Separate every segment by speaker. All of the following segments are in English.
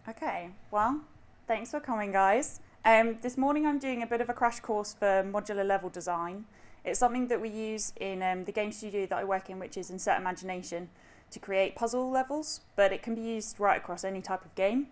Speaker 1: Okay, well, thanks for coming, guys. This morning I'm doing a bit of a crash course for modular level design. It's something that we use in the game studio that I work in, which is Insert Imagination, to create puzzle levels, but it can be used right across any type of game.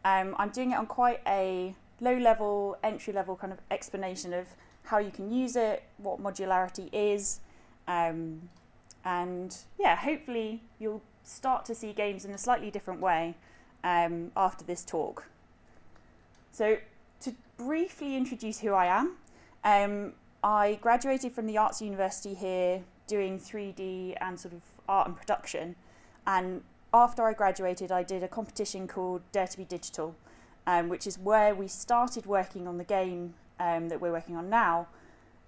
Speaker 1: I'm doing it on quite a low-level, entry-level kind of explanation of how you can use it, what modularity is, and yeah, hopefully you'll start to see games in a slightly different way after this talk. So to briefly introduce who I am, I graduated from the Arts University here doing 3D and sort of art and production, and after I graduated I did a competition called Dare to be Digital, which is where we started working on the game that we're working on now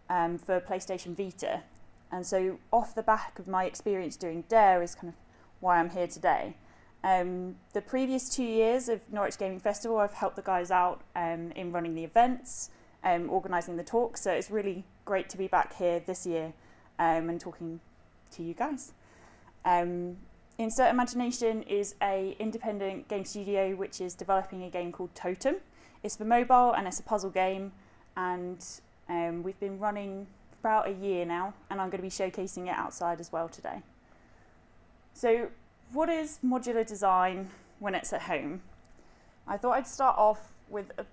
Speaker 1: for PlayStation Vita. And so off the back of my experience doing Dare is kind of why I'm here today. The previous 2 years of Norwich Gaming Festival, I've helped the guys out in running the events, organising the talks, so it's really great to be back here this year and talking to you guys. Insert Imagination is an independent game studio which is developing a game called To-Tum. It's for mobile and it's a puzzle game, and we've been running for about a year now, and I'm going to be showcasing it outside as well today. So what is modular design when it's at home? I thought I'd start off with a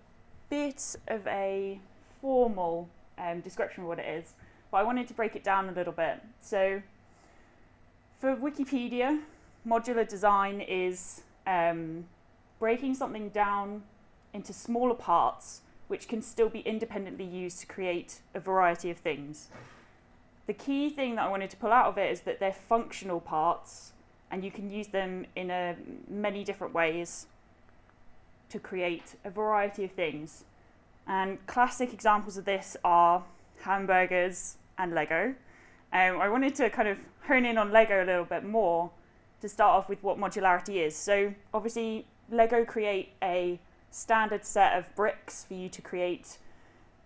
Speaker 1: bit of a formal description of what it is, but I wanted to break it down a little bit. So for Wikipedia, modular design is breaking something down into smaller parts which can still be independently used to create a variety of things. The key thing that I wanted to pull out of it is that they're functional parts, and you can use them in many different ways to create a variety of things. And classic examples of this are hamburgers and Lego. I wanted to kind of hone in on Lego a little bit more to start off with what modularity is. So obviously Lego create a standard set of bricks for you to create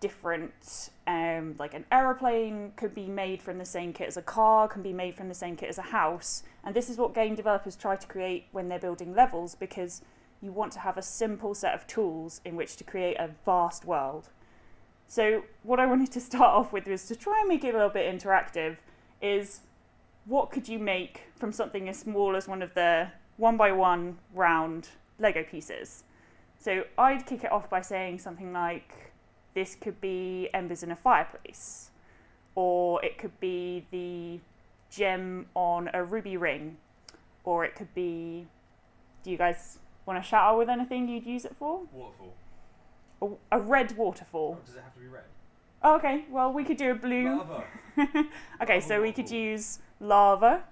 Speaker 1: different, like an aeroplane could be made from the same kit as a car, can be made from the same kit as a house. And this is what game developers try to create when they're building levels, because you want to have a simple set of tools in which to create a vast world. So what I wanted to start off with was to try and make it a little bit interactive, is what could you make from something as small as one of the 1x1 round Lego pieces? So I'd kick it off by saying something like, this could be embers in a fireplace, or it could be the gem on a ruby ring, or it could be, do you guys want to shout out with anything you'd use it for?
Speaker 2: Waterfall.
Speaker 1: A red waterfall.
Speaker 2: Does it have to be red?
Speaker 1: Oh, okay, well we could do a blue.
Speaker 2: Lava.
Speaker 1: Okay, so we could use lava.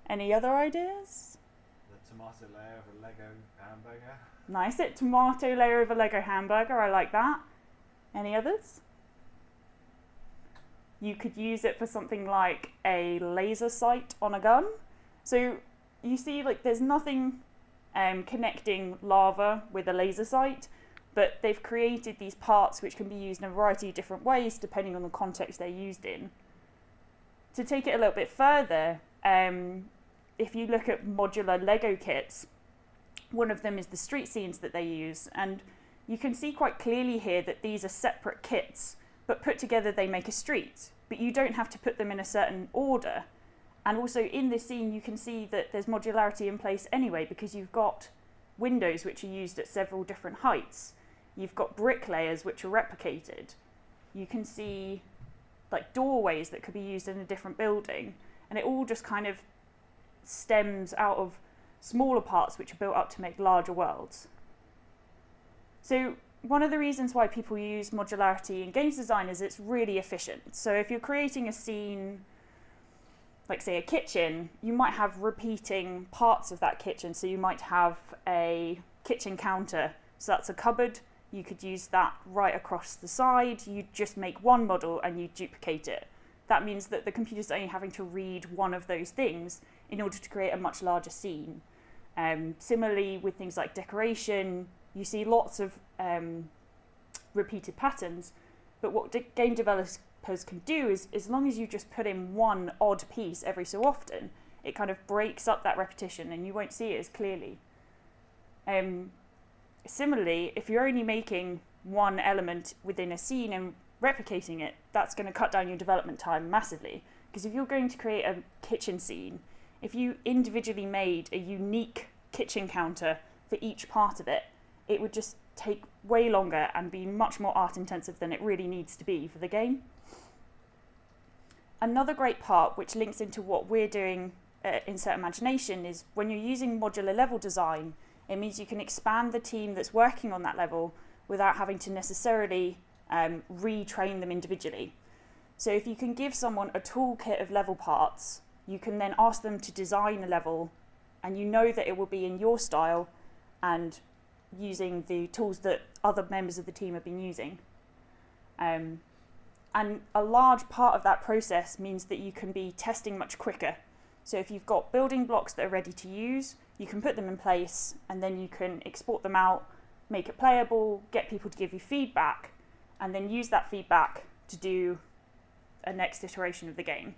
Speaker 1: Any other ideas?
Speaker 2: The tomato layer of a Lego hamburger.
Speaker 1: Nice, it tomato layer of a Lego hamburger, I like that. Any others? You could use it for something like a laser sight on a gun. So you see, like, there's nothing connecting lava with a laser sight, but they've created these parts which can be used in a variety of different ways depending on the context they're used in. To take it a little bit further, if you look at modular Lego kits, one of them is the street scenes that they use, and you can see quite clearly here that these are separate kits, but put together they make a street, but you don't have to put them in a certain order. And also in this scene you can see that there's modularity in place anyway, because you've got windows which are used at several different heights. You've got brick layers which are replicated. You can see like doorways that could be used in a different building, and it all just kind of stems out of smaller parts which are built up to make larger worlds. So one of the reasons why people use modularity in games design is it's really efficient. So if you're creating a scene, like say a kitchen, you might have repeating parts of that kitchen. So you might have a kitchen counter, so that's a cupboard. You could use that right across the side. You just make one model and you duplicate it. That means that the computer's only having to read one of those things in order to create a much larger scene. Similarly with things like decoration, you see lots of repeated patterns, but what game developers can do is, as long as you just put in one odd piece every so often, it kind of breaks up that repetition and you won't see it as clearly. Similarly, if you're only making one element within a scene and replicating it, that's going to cut down your development time massively. Because if you're going to create a kitchen scene, if you individually made a unique kitchen counter for each part of it, it would just take way longer and be much more art intensive than it really needs to be for the game. Another great part, which links into what we're doing at Insert Imagination, is when you're using modular level design, it means you can expand the team that's working on that level without having to necessarily retrain them individually. So if you can give someone a toolkit of level parts, you can then ask them to design a level, and you know that it will be in your style and using the tools that other members of the team have been using. And a large part of that process means that you can be testing much quicker. So if you've got building blocks that are ready to use, you can put them in place and then you can export them out, make it playable, get people to give you feedback, and then use that feedback to do a next iteration of the game.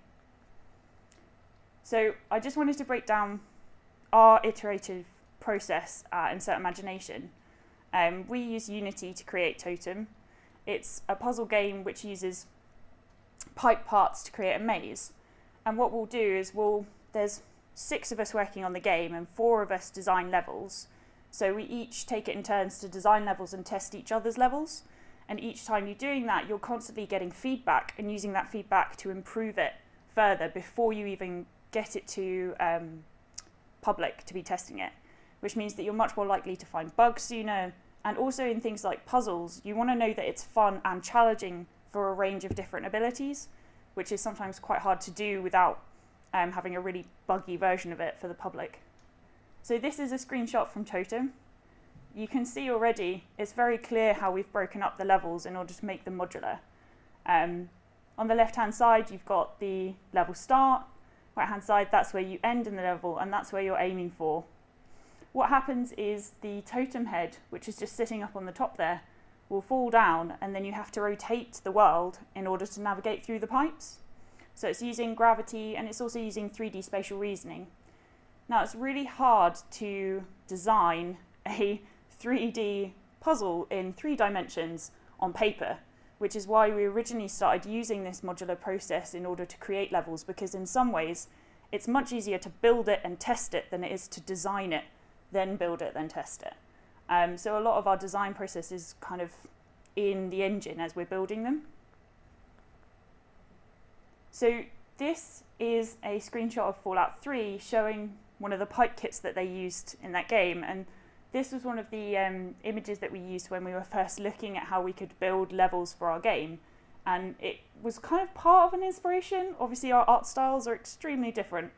Speaker 1: So I just wanted to break down our iterative process at Insert Imagination. We use Unity to create To-Tum. It's a puzzle game which uses pipe parts to create a maze. And what we'll do is there's 6 of us working on the game and 4 of us design levels. So we each take it in turns to design levels and test each other's levels. And each time you're doing that, you're constantly getting feedback and using that feedback to improve it further before you even get it to public to be testing it, which means that you're much more likely to find bugs sooner. And also in things like puzzles, you want to know that it's fun and challenging for a range of different abilities, which is sometimes quite hard to do without having a really buggy version of it for the public. So this is a screenshot from To-Tum. You can see already it's very clear how we've broken up the levels in order to make them modular. On the left-hand side, you've got the level start. Right-hand side, that's where you end in the level, and that's where you're aiming for. What happens is the To-Tum head, which is just sitting up on the top there, will fall down, and then you have to rotate the world in order to navigate through the pipes. So it's using gravity, and it's also using 3D spatial reasoning. Now, it's really hard to design a 3D puzzle in 3 dimensions on paper, which is why we originally started using this modular process in order to create levels, because in some ways it's much easier to build it and test it than it is to design it, then build it, then test it. So a lot of our design process is kind of in the engine as we're building them. So this is a screenshot of Fallout 3 showing one of the pipe kits that they used in that game, and this was one of the images that we used when we were first looking at how we could build levels for our game, and it was kind of part of an inspiration. Obviously our art styles are extremely different,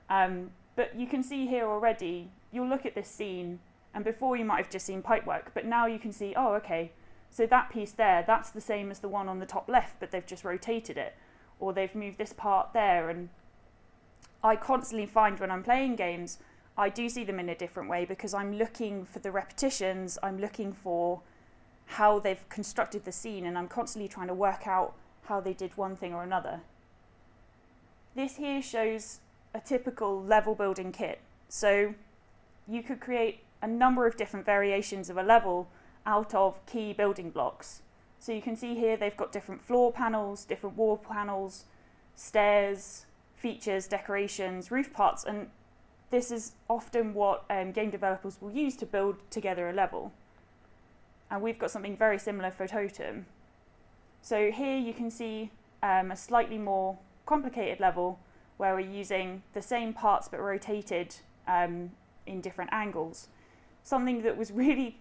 Speaker 1: but you can see here already, you'll look at this scene, and before you might have just seen pipework, but now you can see, oh okay, so that piece there, that's the same as the one on the top left, but they've just rotated it, or they've moved this part there. And I constantly find when I'm playing games, I do see them in a different way because I'm looking for the repetitions, I'm looking for how they've constructed the scene, and I'm constantly trying to work out how they did one thing or another. This here shows a typical level building kit. So you could create a number of different variations of a level out of key building blocks. So you can see here they've got different floor panels, different wall panels, stairs, features, decorations, roof parts, and this is often what game developers will use to build together a level. And we've got something very similar for To-Tum. So here you can see a slightly more complicated level where we're using the same parts but rotated in different angles. Something that was really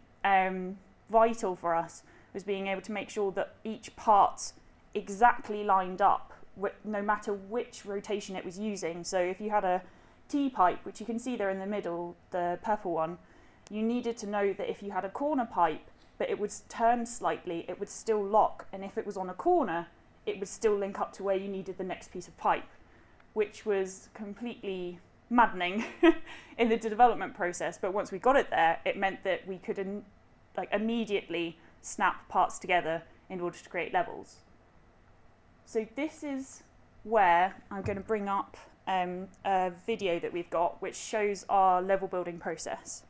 Speaker 1: vital for us was being able to make sure that each part exactly lined up no matter which rotation it was using. So if you had a T-pipe, which you can see there in the middle, the purple one, you needed to know that if you had a corner pipe but it would turn slightly, it would still lock, and if it was on a corner, it would still link up to where you needed the next piece of pipe, which was completely maddening in the development process. But once we got it there, it meant that we could immediately snap parts together in order to create levels. So this is where I'm going to bring up a video that we've got which shows our level building process.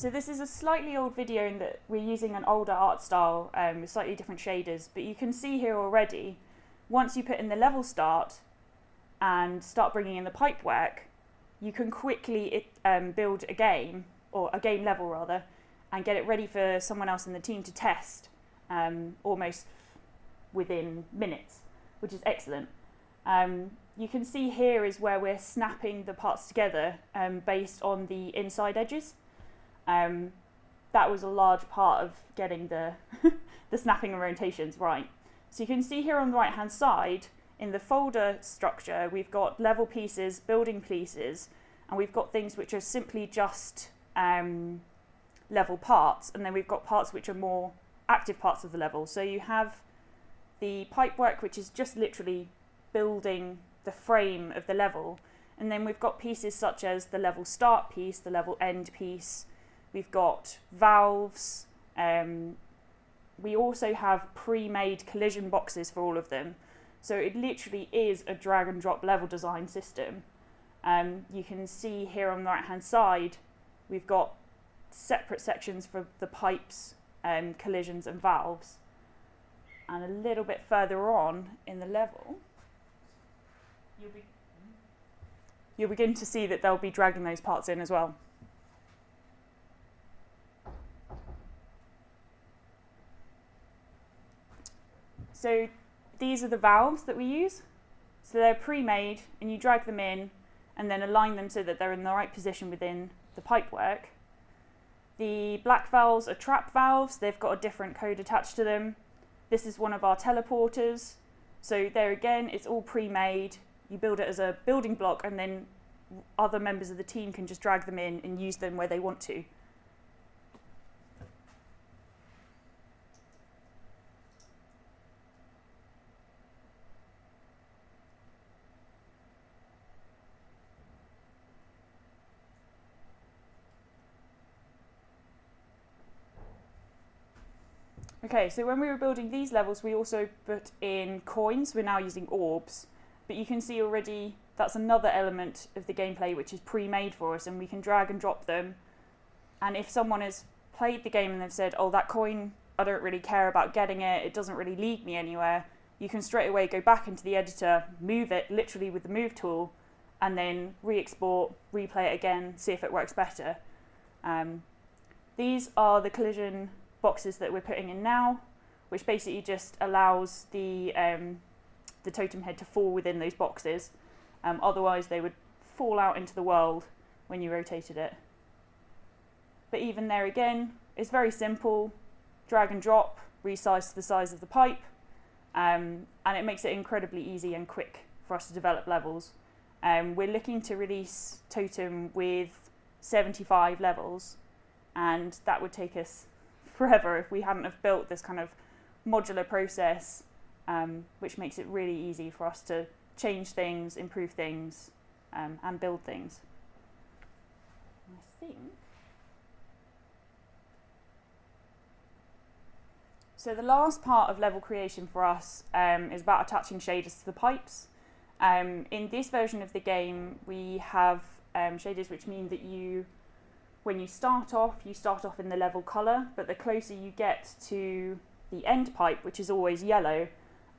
Speaker 1: So this is a slightly old video in that we're using an older art style with slightly different shaders, but you can see here already, once you put in the level start and start bringing in the pipe work, you can quickly build a game, or a game level rather, and get it ready for someone else in the team to test almost within minutes, which is excellent. You can see here is where we're snapping the parts together based on the inside edges. That was a large part of getting the, the snapping and rotations right. So you can see here on the right hand side, in the folder structure, we've got level pieces, building pieces, and we've got things which are simply just level parts, and then we've got parts which are more active parts of the level. So you have the pipe work, which is just literally building the frame of the level, and then we've got pieces such as the level start piece, the level end piece, we've got valves, we also have pre-made collision boxes for all of them. So it literally is a drag and drop level design system. You can see here on the right hand side, we've got separate sections for the pipes, collisions and valves. And a little bit further on in the level, you'll begin to see that they'll be dragging those parts in as well. So these are the valves that we use. So they're pre-made, and you drag them in and then align them so that they're in the right position within the pipework. The black valves are trap valves. They've got a different code attached to them. This is one of our teleporters. So there again, it's all pre-made. You build it as a building block, and then other members of the team can just drag them in and use them where they want to. Okay, so when we were building these levels, we also put in coins. We're now using orbs, but you can see already that's another element of the gameplay which is pre-made for us, and we can drag and drop them. And if someone has played the game and they've said, oh, that coin, I don't really care about getting it, it doesn't really lead me anywhere, you can straight away go back into the editor, move it literally with the move tool, and then re-export, replay it again, see if it works better. These are the collision boxes that we're putting in now, which basically just allows the totem head to fall within those boxes. Otherwise they would fall out into the world when you rotated it. But even there again, it's very simple. Drag and drop, resize to the size of the pipe, and it makes it incredibly easy and quick for us to develop levels. We're looking to release To-Tum with 75 levels, and that would take us forever if we hadn't have built this kind of modular process, which makes it really easy for us to change things, improve things, and build things. I think. So the last part of level creation for us is about attaching shaders to the pipes. In this version of the game, we have shaders which mean that when you start off in the level colour, but the closer you get to the end pipe, which is always yellow,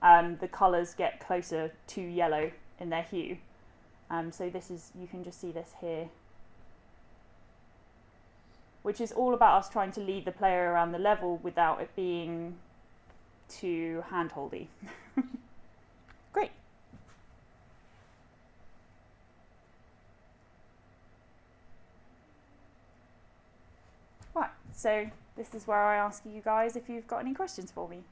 Speaker 1: the colours get closer to yellow in their hue. So this is, you can just see this here, which is all about us trying to lead the player around the level without it being too hand-holdy. Great. Right, so this is where I ask you guys if you've got any questions for me.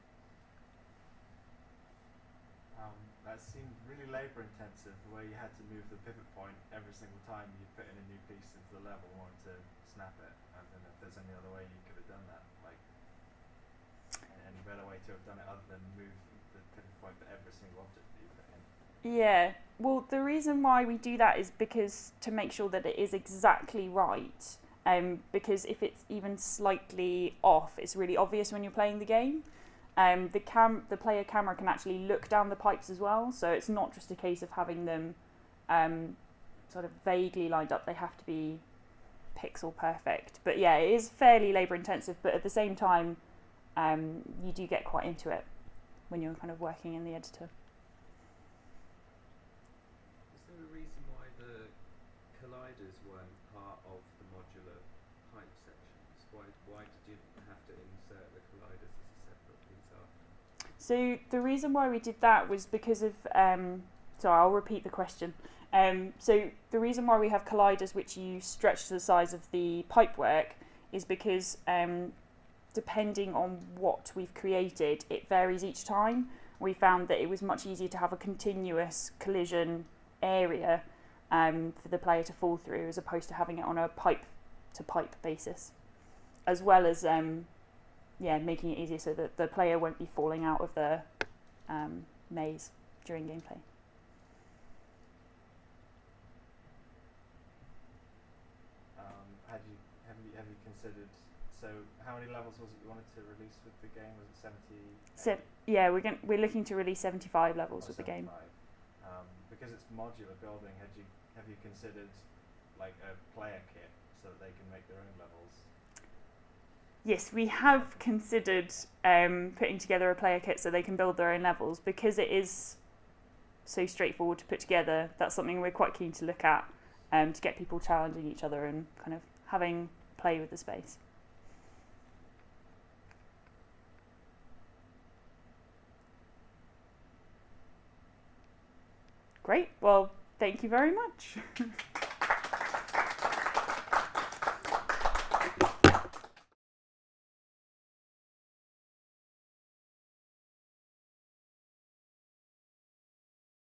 Speaker 2: That seemed really labour intensive, where you had to move the pivot point every single time you put in a new piece into the level and wanted to snap it. I don't know if there's any other way you could have done that, like any better way to have done it other than move the pivot point for every single object that you put in.
Speaker 1: Yeah, well, the reason why we do that is because to make sure that it is exactly right. Because if it's even slightly off, it's really obvious when you're playing the game. The player camera can actually look down the pipes as well, so it's not just a case of having them sort of vaguely lined up. They have to be pixel perfect. But yeah, it is fairly labour intensive, but at the same time, you do get quite into it when you're kind of working in the editor.
Speaker 3: Is there a reason why the colliders weren't part of the modular pipe sections? Why did you have to insert the colliders as a separate piece after?
Speaker 1: So the reason why we did that was because of, sorry, I'll repeat the question. So the reason why we have colliders which you stretch to the size of the pipework is because depending on what we've created, it varies each time. We found that it was much easier to have a continuous collision area for the player to fall through, as opposed to having it on a pipe-to-pipe basis, as well as making it easier so that the player won't be falling out of the maze during gameplay.
Speaker 2: Have you considered? So how many levels was it you wanted to release with the game? Was it 70?
Speaker 1: Yeah, we're looking to release 75 levels with the game.
Speaker 2: Because it's modular building, have you considered like a player kit so that they can make their own levels?
Speaker 1: Yes, we have considered putting together a player kit so they can build their own levels, because it is so straightforward to put together. That's something we're quite keen to look at, to get people challenging each other and kind of having play with the space. Great. Well, thank you very much.